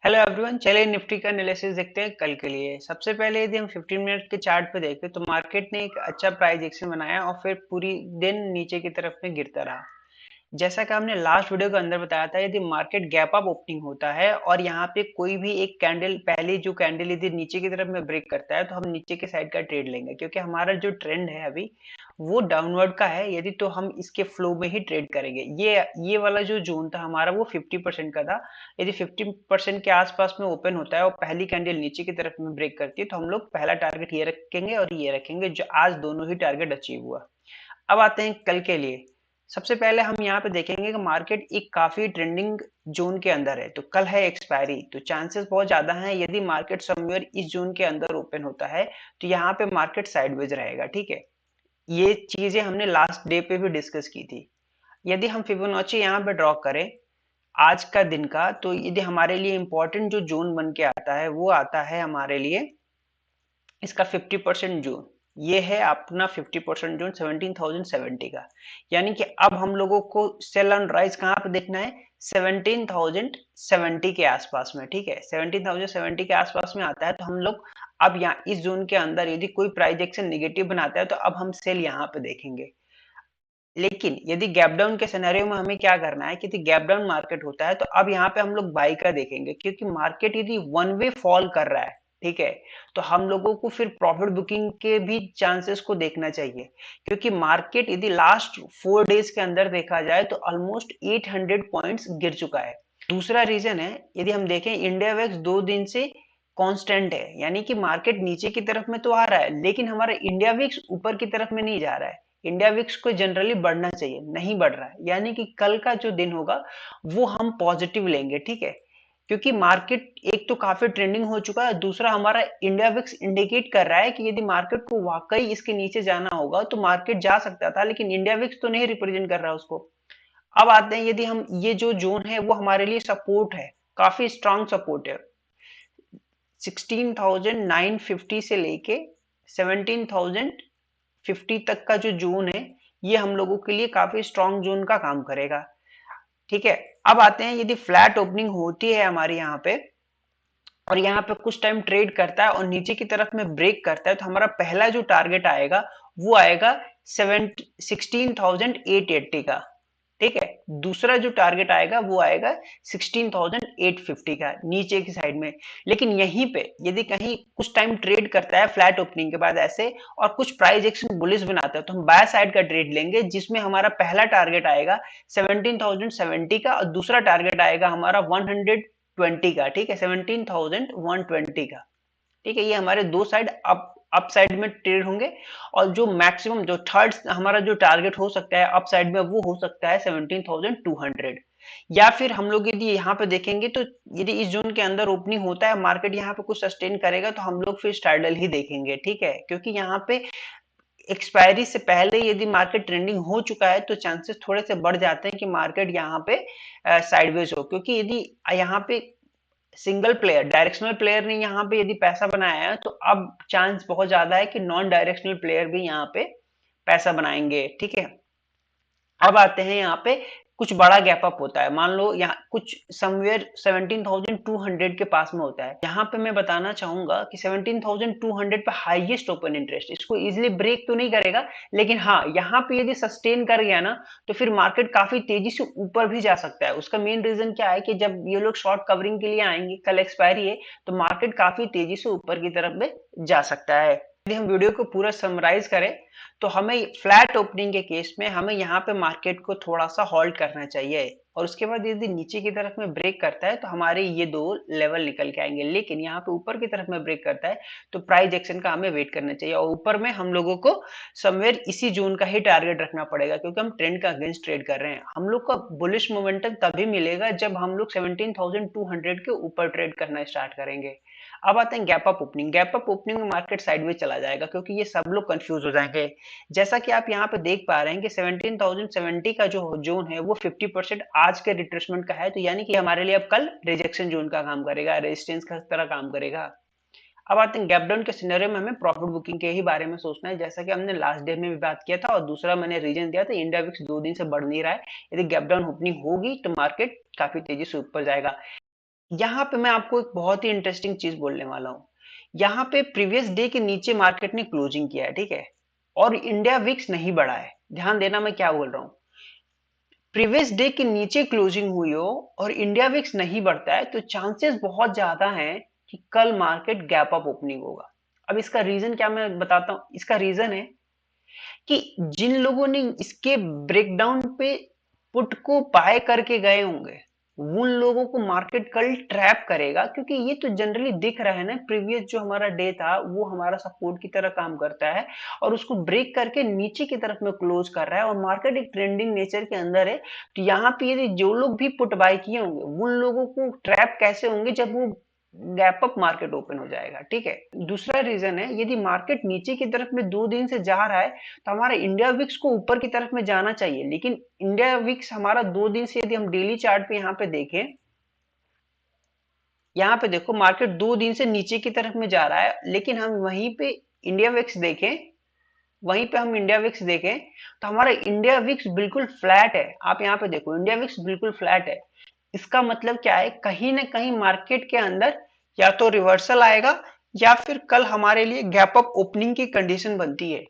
Hello everyone, चलिए Nifty का analysis देखते हैं कल के लिए। सबसे पहले यदि हम 15 मिनट के चार्ट पे देखें तो मार्केट ने एक अच्छा प्राइस एक्शन बनाया और फिर पूरी दिन नीचे की तरफ में गिरता रहा। जैसा कि हमने लास्ट वीडियो के अंदर बताया था, यदि मार्केट गैप अप ओपनिंग होता है और यहाँ पे कोई भी एक कैंडल, पहली जो कैंडल यदि नीचे की तरफ में ब्रेक करता है तो हम नीचे के साइड का ट्रेड लेंगे, क्योंकि हमारा जो ट्रेंड है अभी वो डाउनवर्ड का है। यदि तो हम इसके फ्लो में ही ट्रेड करेंगे। ये वाला जो जोन था हमारा वो 50% का था। यदि 50% के आसपास में ओपन होता है और पहली कैंडल नीचे की तरफ में ब्रेक करती है तो हम लोग पहला टारगेट ये रखेंगे और ये रखेंगे, जो आज दोनों ही टारगेट अचीव हुआ। अब आते हैं कल के लिए। सबसे पहले हम यहाँ पे देखेंगे कि मार्केट एक काफी ट्रेंडिंग जोन के अंदर है। तो कल है एक्सपायरी, तो चांसेस बहुत ज्यादा हैं यदि मार्केट समवेयर इस जोन के अंदर ओपन होता है तो यहाँ पे मार्केट साइडवेज रहेगा। ठीक है, ये चीजें हमने लास्ट डे पे भी डिस्कस की थी। यदि हम फिबोनाची यहाँ पे ड्रॉ करें आज का दिन का, तो यदि हमारे लिए इंपॉर्टेंट जो जोन बन के आता है वो आता है हमारे लिए इसका 50% जोन। ये है अपना 50% जोन 17,070 का। यानी कि अब हम लोगों को सेल ऑन राइज कहाँ पे देखना है? 17,070 के आसपास में। ठीक है, 17,070 के आसपास में आता है तो हम लोग अब यहाँ इस जोन के अंदर यदि कोई प्राइस एक्शन निगेटिव बनाता है तो अब हम सेल यहाँ पे देखेंगे। लेकिन यदि गैप डाउन के सिनेरियो में हमें क्या करना है कि यदि गैप डाउन मार्केट होता है तो अब यहाँ पे हम लोग बाई का देखेंगे, क्योंकि मार्केट यदि वन वे फॉल कर रहा है, ठीक है, तो हम लोगों को फिर प्रॉफिट बुकिंग के भी चांसेस को देखना चाहिए। क्योंकि मार्केट यदि लास्ट 4 डेज के अंदर देखा जाए तो ऑलमोस्ट 800 पॉइंट्स गिर चुका है। दूसरा रीजन है, यदि हम देखें इंडिया वेक्स 2 दिन से कांस्टेंट है, यानी कि मार्केट नीचे की तरफ में तो आ रहा है लेकिन हमारा इंडिया विक्स ऊपर की तरफ में नहीं जा रहा है। इंडिया विक्स को जनरली बढ़ना चाहिए, नहीं बढ़ रहा है, यानी कि कल का जो दिन होगा वो हम पॉजिटिव लेंगे। ठीक है, क्योंकि मार्केट एक तो काफी ट्रेंडिंग हो चुका है, दूसरा हमारा इंडिया विक्स इंडिकेट कर रहा है कि यदि मार्केट को वाकई इसके नीचे जाना होगा तो मार्केट जा सकता था, लेकिन इंडिया विक्स तो नहीं रिप्रेजेंट कर रहा है उसको। अब आते हैं, यदि हम ये जो जोन है वो हमारे लिए सपोर्ट है, काफी स्ट्रांग सपोर्ट है। 16,950 से लेके 17,050 तक का जो जोन है ये हम लोगों के लिए काफी स्ट्रांग जोन का काम करेगा। ठीक है, अब आते हैं, यदि फ्लैट ओपनिंग होती है हमारे यहाँ पे और यहाँ पे कुछ टाइम ट्रेड करता है और नीचे की तरफ में ब्रेक करता है तो हमारा पहला जो टारगेट आएगा वो आएगा 16,880 का। ठीक है, दूसरा जो टारगेट आएगा वो आएगा 16,850 का नीचे की साइड में। लेकिन यहीं पे यदि कहीं कुछ टाइम ट्रेड करता है फ्लैट ओपनिंग के बाद ऐसे और कुछ प्राइस एक्शन बुलिश बनाता है तो हम बाय साइड का ट्रेड लेंगे, जिसमें हमारा पहला टारगेट आएगा 17,070 का और दूसरा टारगेट आएगा हमारा 120 का। ठीक है, 17,120 का। ठीक है, ये हमारे दो साइड अप साइड में ट्रेड होंगे और जो मैक्सिमम जो थर्ड हमारा जो टारगेट हो सकता है अप साइड में वो हो सकता है 17,200। या फिर हम लोग यदि यहाँ पे देखेंगे तो यदि इस जोन के अंदर ओपनिंग होता है मार्केट यहाँ पे कुछ सस्टेन करेगा तो हम लोग फिर स्टाइडल ही देखेंगे। ठीक है, क्योंकि यहाँ पे एक्सपायरी से पहले यदि मार्केट ट्रेंडिंग हो चुका है तो चांसेस थोड़े से बढ़ जाते हैं कि मार्केट यहाँ पे साइडवेज हो, क्योंकि यदि यहाँ पे सिंगल प्लेयर डायरेक्शनल प्लेयर ने यहाँ पे यदि पैसा बनाया है तो अब चांस बहुत ज्यादा है कि नॉन डायरेक्शनल प्लेयर भी यहाँ पे पैसा बनाएंगे। ठीक है, अब आते हैं यहाँ पे कुछ बड़ा गैप अप होता है, मान लो यहाँ कुछ समवेयर 17,200 के पास में होता है। यहाँ पे मैं बताना चाहूंगा कि 17,200 पे हाईएस्ट ओपन इंटरेस्ट, इसको इजिली ब्रेक तो नहीं करेगा, लेकिन हाँ यहाँ पे यदि सस्टेन कर गया ना तो फिर मार्केट काफी तेजी से ऊपर भी जा सकता है। उसका मेन रीजन क्या है कि जब ये लोग शॉर्ट कवरिंग के लिए आएंगे, कल एक्सपायरी है, तो मार्केट काफी तेजी से ऊपर की तरफ में जा सकता है। यदि हम वीडियो को पूरा समराइज करें तो हमें फ्लैट ओपनिंग के केस में हमें यहाँ पे मार्केट को थोड़ा सा होल्ड करना चाहिए और उसके बाद यदि नीचे की तरफ में ब्रेक करता है तो हमारे ये दो लेवल निकल के आएंगे। लेकिन यहाँ पे ऊपर की तरफ में ब्रेक करता है तो प्राइस एक्शन का हमें वेट करना चाहिए और ऊपर में हम लोगों को समवेयर इसी जोन का ही टारगेट रखना पड़ेगा, क्योंकि हम ट्रेंड का अगेंस्ट ट्रेड कर रहे हैं। हम लोग का बुलिश मोमेंटम तभी मिलेगा जब हम लोग 17,200 के ऊपर ट्रेड करना स्टार्ट करेंगे। अब आते हैं gap up opening. Gap up opening में मार्केट साइडवेज चला जाएगा क्योंकि ये सब लोग कंफ्यूज हो जाएंगे। जैसा कि आप यहाँ पे देख पा रहे हैं कि 17,070 का जो जोन है वो 50% आज के रिट्रेसमेंट का है, तो यानी कि हमारे लिए अब कल रिजेक्शन जोन का काम करेगा, रेजिस्टेंस का तरह काम करेगा। अब आते हैं गैप डाउन के सिनेरियो में हमें प्रॉफिट बुकिंग के ही बारे में सोचना है, जैसा कि हमने लास्ट डे में भी बात किया था और दूसरा मैंने रीजन दिया था इंडिया विक्स 2 दिन से बढ़ नहीं रहा है। यदि गैप डाउन ओपनिंग होगी तो मार्केट काफी तेजी से ऊपर जाएगा। यहाँ पे मैं आपको एक बहुत ही इंटरेस्टिंग चीज बोलने वाला हूँ। यहाँ पे प्रीवियस डे के नीचे मार्केट ने क्लोजिंग किया है, ठीक है, और इंडिया विक्स नहीं बढ़ा है। ध्यान देना मैं क्या बोल रहा हूँ। प्रीवियस डे के नीचे क्लोजिंग हुई हो और इंडिया विक्स नहीं बढ़ता है तो चांसेस बहुत ज्यादा हैं कि कल मार्केट गैप अप ओपनिंग होगा। अब इसका रीजन क्या मैं बताता हूँ। इसका रीजन है कि जिन लोगों ने इसके ब्रेकडाउन पे पुट को बाय करके गए होंगे, उन लोगों को मार्केट कल ट्रैप करेगा, क्योंकि ये तो जनरली दिख रहा है ना, प्रीवियस जो हमारा डे था वो हमारा सपोर्ट की तरह काम करता है और उसको ब्रेक करके नीचे की तरफ में क्लोज कर रहा है और मार्केट एक ट्रेंडिंग नेचर के अंदर है। तो यहाँ पे यदि जो लोग भी पुट बाय किए होंगे उन लोगों को ट्रैप कैसे होंगे, जब वो गैप अप मार्केट ओपन हो जाएगा, ठीक है। दूसरा रीजन है, यदि मार्केट नीचे की तरफ में 2 दिन से जा रहा है तो हमारा इंडिया विक्स को ऊपर की तरफ में जाना चाहिए, लेकिन इंडिया विक्स हमारा 2 दिन से, यदि हम डेली चार्ट पे यहाँ पे देखें, यहाँ पे देखो मार्केट 2 दिन से नीचे की तरफ में जा रहा है, लेकिन हम वहीं पे इंडिया विक्स देखें, वहीं पे हम इंडिया विक्स देखें तो हमारा इंडिया विक्स बिल्कुल फ्लैट है। आप यहाँ पे देखो इंडिया विक्स बिल्कुल फ्लैट है। इसका मतलब क्या है, कहीं ना कहीं मार्केट के अंदर या तो रिवर्सल आएगा या फिर कल हमारे लिए गैप अप ओपनिंग की कंडीशन बनती है।